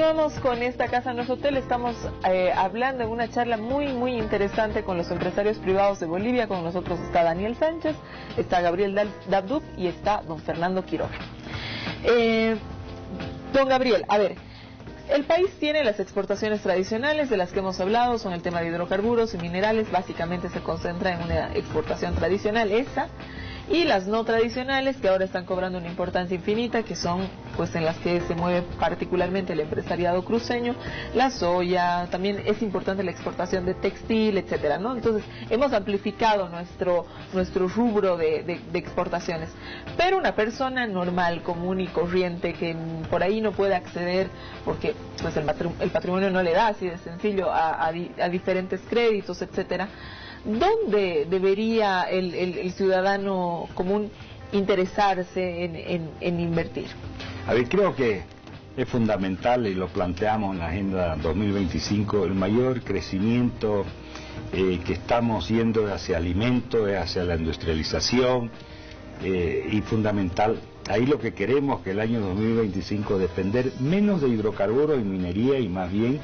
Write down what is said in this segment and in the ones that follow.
Continuamos con esta Casa No es Hotel. Estamos hablando en una charla muy interesante con los empresarios privados de Bolivia. Con nosotros está Daniel Sánchez, está Gabriel Dabdub y está don Fernando Quiroga. Don Gabriel, a ver, el país tiene las exportaciones tradicionales de las que hemos hablado, son el tema de hidrocarburos y minerales. Básicamente se concentra en una exportación tradicional, esa, y las no tradicionales, que ahora están cobrando una importancia infinita, que son pues en las que se mueve particularmente el empresariado cruceño, la soya. También es importante la exportación de textil, etcétera, ¿no? Entonces hemos amplificado nuestro rubro de exportaciones, pero una persona normal, común y corriente, que por ahí no puede acceder porque pues el patrimonio no le da así de sencillo a diferentes créditos, etcétera, ¿dónde debería el ciudadano común interesarse en invertir? A ver, creo que es fundamental, y lo planteamos en la Agenda 2025, el mayor crecimiento que estamos yendo hacia alimentos, hacia la industrialización, y fundamental. Ahí lo que queremos que el año 2025 depender menos de hidrocarburos y minería, y más bien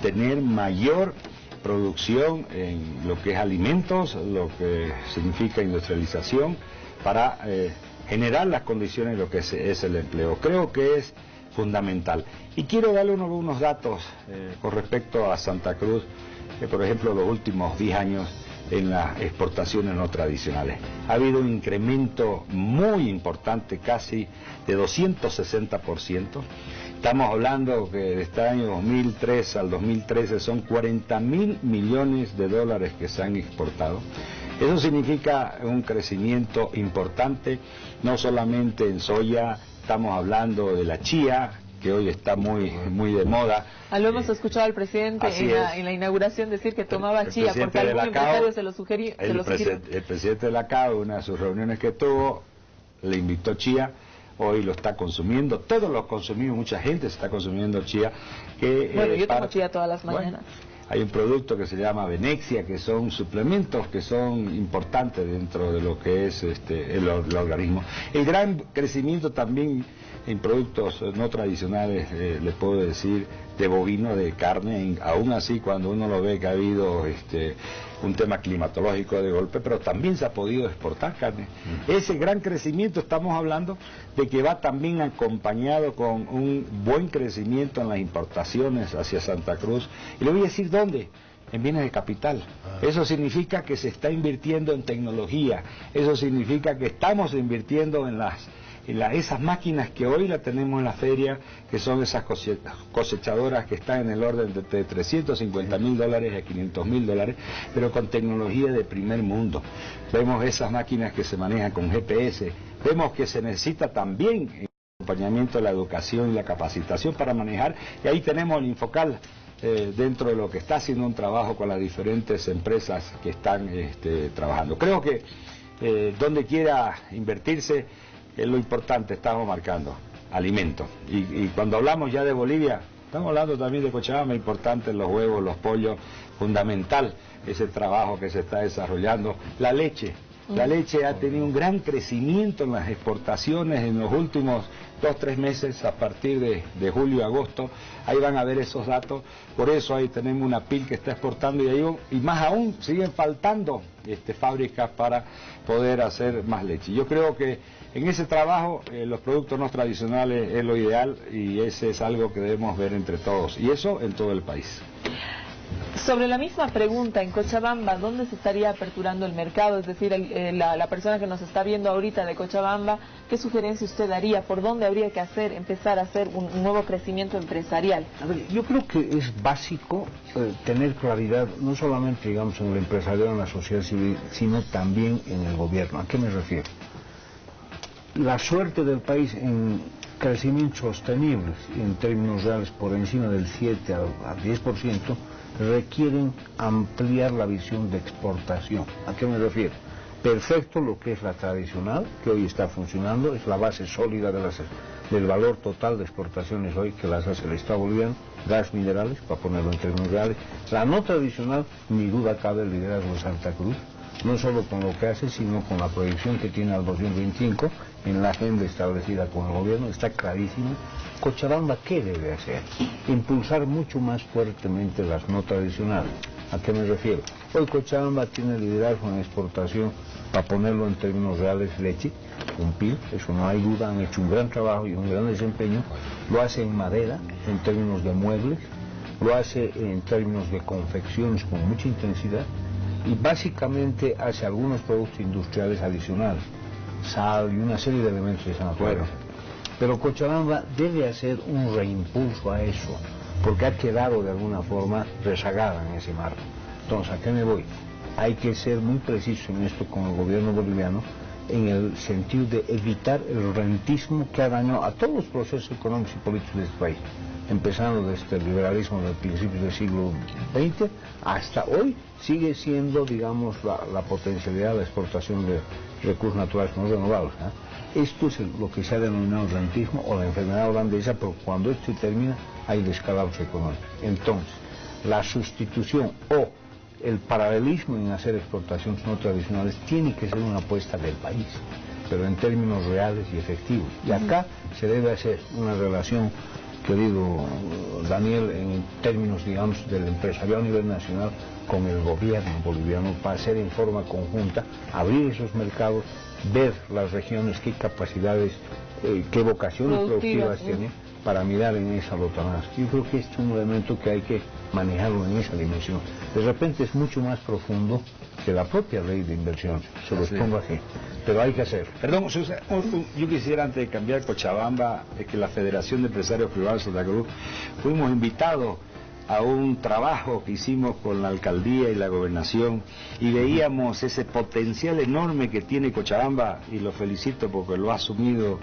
tener mayor producción en lo que es alimentos, lo que significa industrialización, para generar las condiciones de lo que es el empleo. Creo que es fundamental. Y quiero darle unos datos con respecto a Santa Cruz, que por ejemplo los últimos 10 años en las exportaciones no tradicionales ha habido un incremento muy importante, casi de 260%. Estamos hablando que de este año 2003 al 2013 son 40.000 millones de dólares que se han exportado. Eso significa un crecimiento importante, no solamente en soya. Estamos hablando de la chía, que hoy está muy de moda. Lo hemos escuchado al presidente en la inauguración decir que tomaba chía, porque algún empresario se lo sugirió. El presidente de la CAO, en una de sus reuniones que tuvo, le invitó chía. Hoy lo está consumiendo, todos lo consumimos, mucha gente se está consumiendo chía. Bueno, yo tomo chía todas las mañanas. Hay un producto que se llama Venexia, que son suplementos que son importantes dentro de lo que es el organismo. El gran crecimiento también en productos no tradicionales, le puedo decir, de bovino, de carne, aún así cuando uno lo ve que ha habido un tema climatológico de golpe, pero también se ha podido exportar carne. Ese gran crecimiento, estamos hablando de que va también acompañado con un buen crecimiento en las importaciones hacia Santa Cruz. Y le voy a decir dónde: en bienes de capital. Eso significa que se está invirtiendo en tecnología, eso significa que estamos invirtiendo en esas máquinas que hoy la tenemos en la feria, que son esas cosechadoras que están en el orden de 350.000 dólares a 500.000 dólares, pero con tecnología de primer mundo. Vemos esas máquinas que se manejan con GPS, vemos que se necesita también el acompañamiento de la educación y la capacitación para manejar, y ahí tenemos el Infocal, dentro de lo que está haciendo un trabajo con las diferentes empresas que están trabajando. Creo que donde quiera invertirse, lo importante, estamos marcando alimentos. Y cuando hablamos ya de Bolivia, estamos hablando también de Cochabamba, importante, los huevos, los pollos, fundamental ese trabajo que se está desarrollando. La leche ha tenido un gran crecimiento en las exportaciones en los últimos 2-3 meses, a partir de julio, agosto. Ahí van a ver esos datos. Por eso ahí tenemos una PIL que está exportando, y más aún siguen faltando fábricas para poder hacer más leche. Yo creo que en ese trabajo los productos no tradicionales es lo ideal, y ese es algo que debemos ver entre todos, y eso en todo el país. Sobre la misma pregunta, en Cochabamba, ¿dónde se estaría aperturando el mercado? Es decir, la persona que nos está viendo ahorita de Cochabamba, ¿qué sugerencia usted daría? ¿Por dónde habría que empezar a hacer un nuevo crecimiento empresarial? A ver, yo creo que es básico tener claridad, no solamente, digamos, en el empresariado, en la sociedad civil, sino también en el gobierno. ¿A qué me refiero? La suerte del país en crecimientos sostenibles, en términos reales por encima del 7 al 10%, requieren ampliar la visión de exportación. ¿A qué me refiero? Perfecto lo que es la tradicional, que hoy está funcionando, es la base sólida del valor total de exportaciones hoy que las hace el Estado boliviano, gas, minerales, para ponerlo en términos reales. La no tradicional, ni duda cabe, el liderazgo de Santa Cruz, no solo con lo que hace, sino con la proyección que tiene al 2025 en la agenda establecida con el gobierno. Está clarísimo. Cochabamba, ¿qué debe hacer? Impulsar mucho más fuertemente las no tradicionales. ¿A qué me refiero? Hoy Cochabamba tiene liderazgo en exportación, para ponerlo en términos reales, leche, un PIB, eso no hay duda, han hecho un gran trabajo y un gran desempeño. Lo hace en madera, en términos de muebles, lo hace en términos de confecciones con mucha intensidad, y básicamente hace algunos productos industriales adicionales, sal y una serie de elementos de esa naturaleza. Pero Cochabamba debe hacer un reimpulso a eso, porque ha quedado de alguna forma rezagada en ese marco. Entonces, ¿a qué me voy? Hay que ser muy preciso en esto con el gobierno boliviano, en el sentido de evitar el rentismo que ha dañado a todos los procesos económicos y políticos de este país, empezando desde el liberalismo del principio del siglo XX hasta hoy. Sigue siendo, digamos, la potencialidad de la exportación de recursos naturales no renovables, ¿eh? Esto es lo que se ha denominado rentismo o la enfermedad holandesa, pero cuando esto termina hay descalabros económicos. Entonces, la sustitución o el paralelismo en hacer exportaciones no tradicionales tiene que ser una apuesta del país, pero en términos reales y efectivos. Y acá se debe hacer una relación, querido Daniel, en términos, digamos, del empresariado a nivel nacional con el gobierno boliviano, para hacer en forma conjunta, abrir esos mercados, ver las regiones, qué capacidades, qué vocaciones productivas tienen, para mirar en esa botonada. Yo creo que este es un elemento que hay que manejarlo en esa dimensión. De repente es mucho más profundo que la propia ley de inversión, se los pongo así, pero hay que hacer. Perdón, yo quisiera, antes de cambiar Cochabamba, que la Federación de Empresarios Privados de Santa Cruz, fuimos invitados a un trabajo que hicimos con la alcaldía y la gobernación, y veíamos ese potencial enorme que tiene Cochabamba, y lo felicito porque lo ha asumido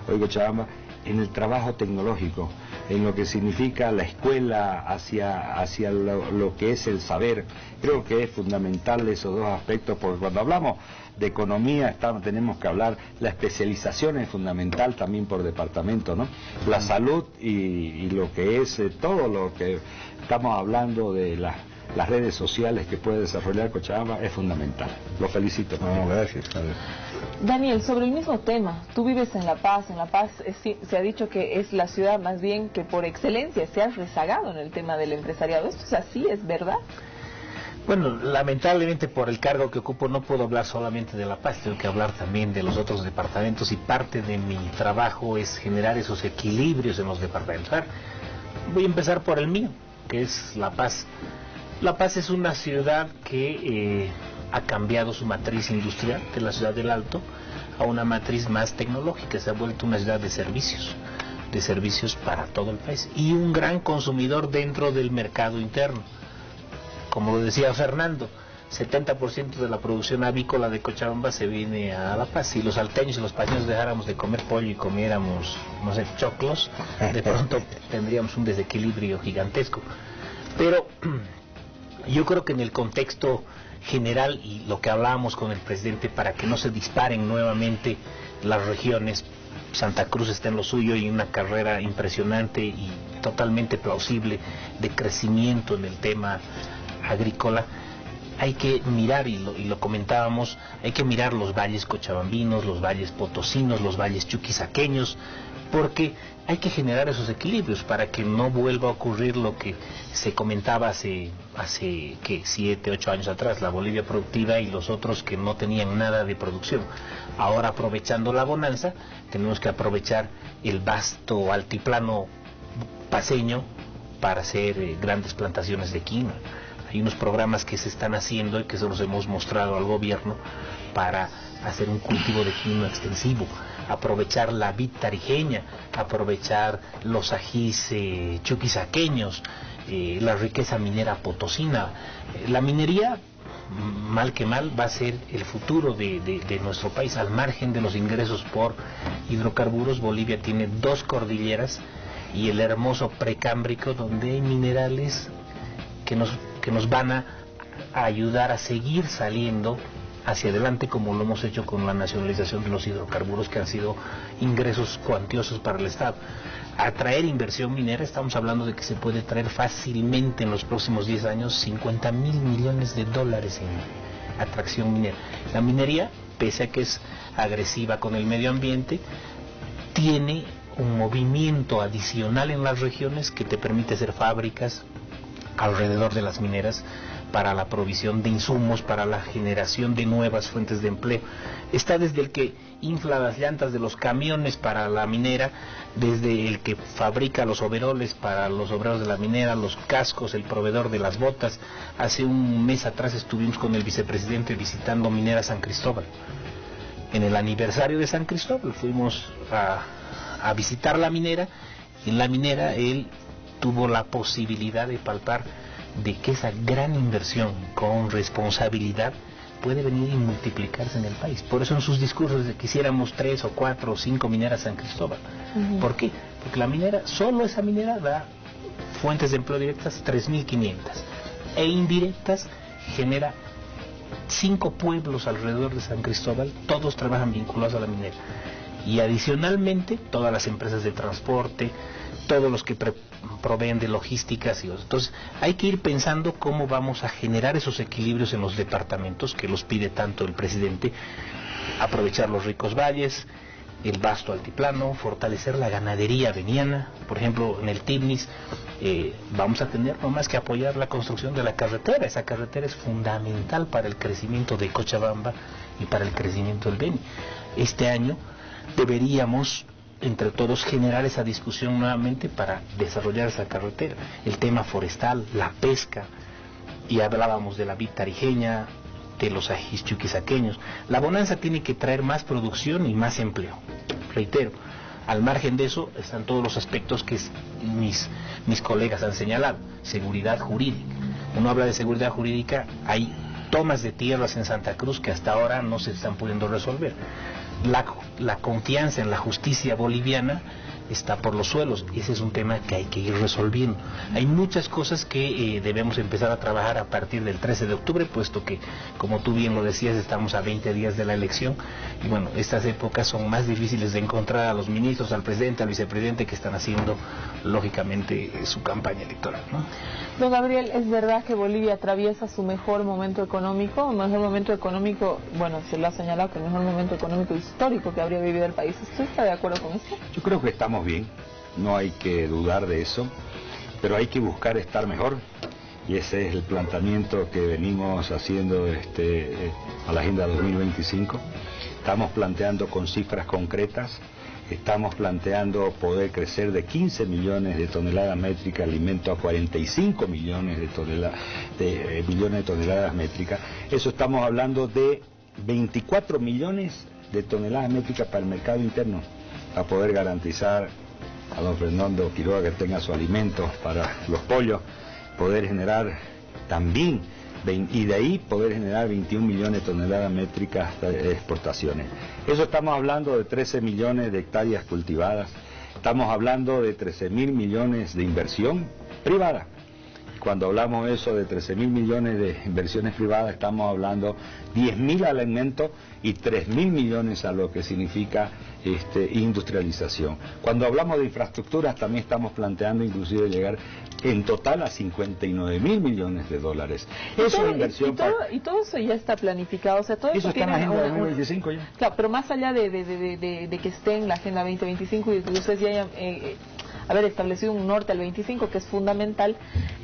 hoy Cochabamba, en el trabajo tecnológico, en lo que significa la escuela hacia lo que es el saber. Creo que es fundamental esos dos aspectos, porque cuando hablamos de economía tenemos que hablar, la especialización es fundamental también por departamento, ¿no? La salud y lo que es todo lo que estamos hablando de las redes sociales que puede desarrollar Cochabamba es fundamental. Lo felicito. No, gracias. Daniel, sobre el mismo tema, tú vives en La Paz se ha dicho que es la ciudad más bien que por excelencia se ha rezagado en el tema del empresariado. ¿Esto es así? ¿Es verdad? Bueno, lamentablemente por el cargo que ocupo no puedo hablar solamente de La Paz, tengo que hablar también de los otros departamentos, y parte de mi trabajo es generar esos equilibrios en los departamentos. Voy a empezar por el mío, que es La Paz. La Paz es una ciudad que ha cambiado su matriz industrial de la ciudad del Alto a una matriz más tecnológica. Se ha vuelto una ciudad de servicios para todo el país, y un gran consumidor dentro del mercado interno. Como lo decía Fernando, 70% de la producción avícola de Cochabamba se viene a La Paz. Si los alteños y los paseños dejáramos de comer pollo y comiéramos, no sé, choclos, de pronto tendríamos un desequilibrio gigantesco. Pero yo creo que en el contexto general, y lo que hablábamos con el presidente, para que no se disparen nuevamente las regiones, Santa Cruz está en lo suyo y una carrera impresionante y totalmente plausible de crecimiento en el tema agrícola. Hay que mirar, y lo comentábamos, hay que mirar los valles cochabambinos, los valles potosinos, los valles chuquisaqueños, porque hay que generar esos equilibrios para que no vuelva a ocurrir lo que se comentaba hace 7, 8 años atrás, la Bolivia productiva y los otros que no tenían nada de producción. Ahora, aprovechando la bonanza, tenemos que aprovechar el vasto altiplano paceño para hacer grandes plantaciones de quinoa. Hay unos programas que se están haciendo y que se los hemos mostrado al gobierno para hacer un cultivo de quinoa extensivo, aprovechar la vid tarijeña, aprovechar los ajís chuquisaqueños, la riqueza minera potosina. La minería, mal que mal, va a ser el futuro de nuestro país. Al margen de los ingresos por hidrocarburos, Bolivia tiene 2 cordilleras y el hermoso precámbrico, donde hay minerales que nos van a ayudar a seguir saliendo hacia adelante, como lo hemos hecho con la nacionalización de los hidrocarburos, que han sido ingresos cuantiosos para el Estado. Atraer inversión minera, estamos hablando de que se puede traer fácilmente en los próximos 10 años $50.000 millones atracción minera. La minería, pese a que es agresiva con el medio ambiente, tiene un movimiento adicional en las regiones que te permite hacer fábricas alrededor de las mineras para la provisión de insumos, para la generación de nuevas fuentes de empleo. Está desde el que infla las llantas de los camiones para la minera, desde el que fabrica los overoles para los obreros de la minera, los cascos, el proveedor de las botas. Hace un mes atrás estuvimos con el vicepresidente visitando Minera San Cristóbal. En el aniversario de San Cristóbal fuimos a visitar la minera, y en la minera él tuvo la posibilidad de palpar de que esa gran inversión con responsabilidad puede venir y multiplicarse en el país. Por eso en sus discursos quisiéramos 3 o 4 o 5 mineras San Cristóbal. ¿Por qué? Porque la minera, solo esa minera da fuentes de empleo directas 3.500 e indirectas genera 5 pueblos alrededor de San Cristóbal, todos trabajan vinculados a la minera. Y adicionalmente todas las empresas de transporte, todos los que proveen de logísticas. Entonces hay que ir pensando cómo vamos a generar esos equilibrios en los departamentos, que los pide tanto el presidente, aprovechar los ricos valles, el vasto altiplano, fortalecer la ganadería veniana. Por ejemplo, en el Tibnis vamos a tener no más que apoyar la construcción de la carretera. Esa carretera es fundamental para el crecimiento de Cochabamba y para el crecimiento del Beni. Este año deberíamos entre todos generar esa discusión nuevamente para desarrollar esa carretera. El tema forestal, la pesca, y hablábamos de la vid tarijeña, de los ajís chuquisaqueños. La bonanza tiene que traer más producción y más empleo. Reitero, al margen de eso están todos los aspectos que mis colegas han señalado. Seguridad jurídica. Uno habla de seguridad jurídica, hay tomas de tierras en Santa Cruz que hasta ahora no se están pudiendo resolver. La confianza en la justicia boliviana está por los suelos. Ese es un tema que hay que ir resolviendo. Hay muchas cosas que debemos empezar a trabajar a partir del 13 de octubre, puesto que, como tú bien lo decías, estamos a 20 días de la elección, y bueno, estas épocas son más difíciles de encontrar a los ministros, al presidente, al vicepresidente, que están haciendo, lógicamente, su campaña electoral, ¿no? Don Gabriel, ¿es verdad que Bolivia atraviesa su mejor momento económico? Mejor momento económico, bueno, se lo ha señalado que el mejor momento económico histórico que habría vivido el país. ¿Usted está de acuerdo con esto? Yo creo que estamos bien, no hay que dudar de eso, pero hay que buscar estar mejor, y ese es el planteamiento que venimos haciendo a la Agenda 2025. Estamos planteando con cifras concretas, estamos planteando poder crecer de 15 millones de toneladas métricas de alimento a 45 millones de toneladas métricas. Eso estamos hablando de 24 millones de toneladas métricas para el mercado interno, a poder garantizar a don Fernando Quiroga que tenga su alimento para los pollos, poder generar también, y de ahí poder generar 21 millones de toneladas métricas de exportaciones. Eso estamos hablando de 13 millones de hectáreas cultivadas, estamos hablando de 13.000 millones de inversión privada. Cuando hablamos eso de 13.000 millones de inversiones privadas, estamos hablando 10.000 alimentos y 3.000 millones a lo que significa industrialización. Cuando hablamos de infraestructuras, también estamos planteando inclusive llegar en total a 59.000 millones de dólares. Eso es inversión. Y todo eso ya está planificado, o sea, todo eso está en la Agenda 2025 ya. Claro, pero más allá de que esté en la Agenda 2025 y que ustedes ya hayan haber establecido un norte al 25, que es fundamental,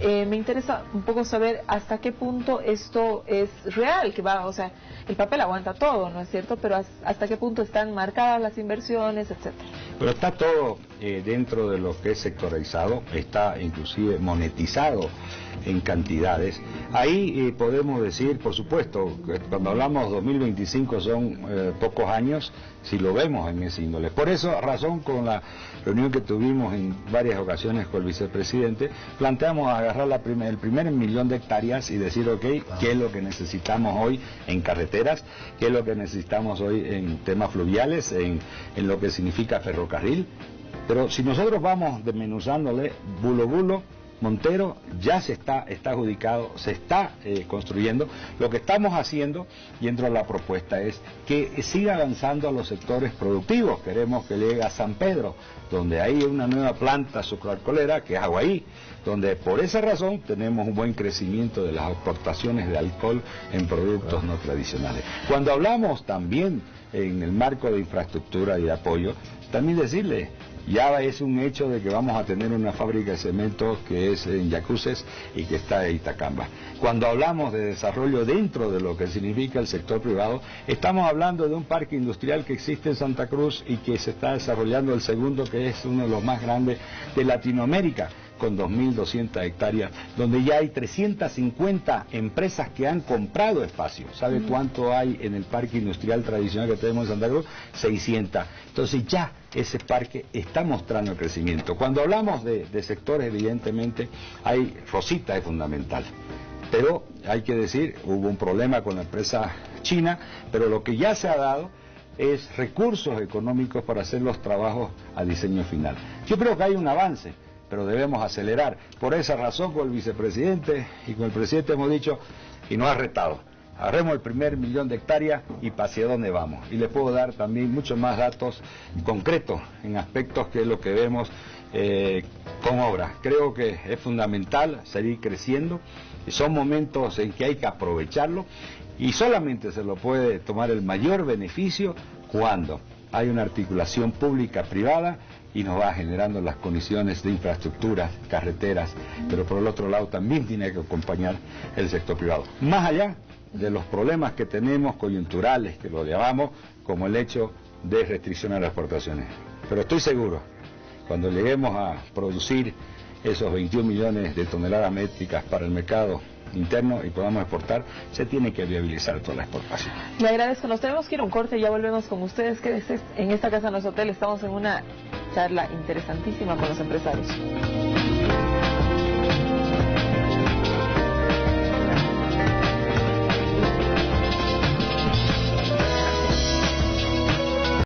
me interesa un poco saber hasta qué punto esto es real, que va, o sea, el papel aguanta todo, ¿no es cierto? Pero hasta qué punto están marcadas las inversiones, etcétera. Pero está todo dentro de lo que es sectorizado, está inclusive monetizado en cantidades. Ahí podemos decir, por supuesto, que cuando hablamos 2025 son pocos años, si lo vemos en ese índole. Por eso, razón, con la reunión que tuvimos en varias ocasiones con el vicepresidente, planteamos agarrar el primer millón de hectáreas y decir, ok, ¿qué es lo que necesitamos hoy en carreteras? ¿Qué es lo que necesitamos hoy en temas fluviales, en lo que significa ferrocarril? Pero si nosotros vamos desmenuzándole bulo, Montero ya está adjudicado, se está construyendo. Lo que estamos haciendo, y dentro de la propuesta, es que siga avanzando a los sectores productivos. Queremos que llegue a San Pedro, donde hay una nueva planta sucroalcoholera, que es Aguaí, donde por esa razón tenemos un buen crecimiento de las exportaciones de alcohol en productos no tradicionales. Cuando hablamos también en el marco de infraestructura y de apoyo, también decirle, ya es un hecho de que vamos a tener una fábrica de cemento que es en Yacuces y que está en Itacamba. Cuando hablamos de desarrollo dentro de lo que significa el sector privado, estamos hablando de un parque industrial que existe en Santa Cruz y que se está desarrollando el segundo, que es uno de los más grandes de Latinoamérica, con 2.200 hectáreas, donde ya hay 350 empresas que han comprado espacio. ¿Sabe cuánto hay en el parque industrial tradicional que tenemos en Santa Cruz? 600. Entonces ya ese parque está mostrando el crecimiento. Cuando hablamos de sectores, evidentemente, Rosita es fundamental. Pero hay que decir, hubo un problema con la empresa china, pero lo que ya se ha dado es recursos económicos para hacer los trabajos a diseño final. Yo creo que hay un avance, pero debemos acelerar. Por esa razón, con el vicepresidente y con el presidente hemos dicho, y nos ha retado, agarremos el primer 1.000.000 de hectáreas y hacia dónde vamos. Y les puedo dar también muchos más datos concretos en aspectos que es lo que vemos con obras. Creo que es fundamental seguir creciendo, y son momentos en que hay que aprovecharlo, y solamente se lo puede tomar el mayor beneficio cuando hay una articulación pública-privada y nos va generando las condiciones de infraestructuras, carreteras, pero por el otro lado también tiene que acompañar el sector privado. Más allá de los problemas que tenemos coyunturales, que lo llamamos, como el hecho de restricciones a las exportaciones. Pero estoy seguro, cuando lleguemos a producir esos 21 millones de toneladas métricas para el mercado interno y podamos exportar, se tiene que viabilizar toda la exportación. Le agradezco, nos tenemos que ir a un corte y ya volvemos con ustedes. Quédense en esta casa, en nuestro hotel, estamos en una charla interesantísima con los empresarios.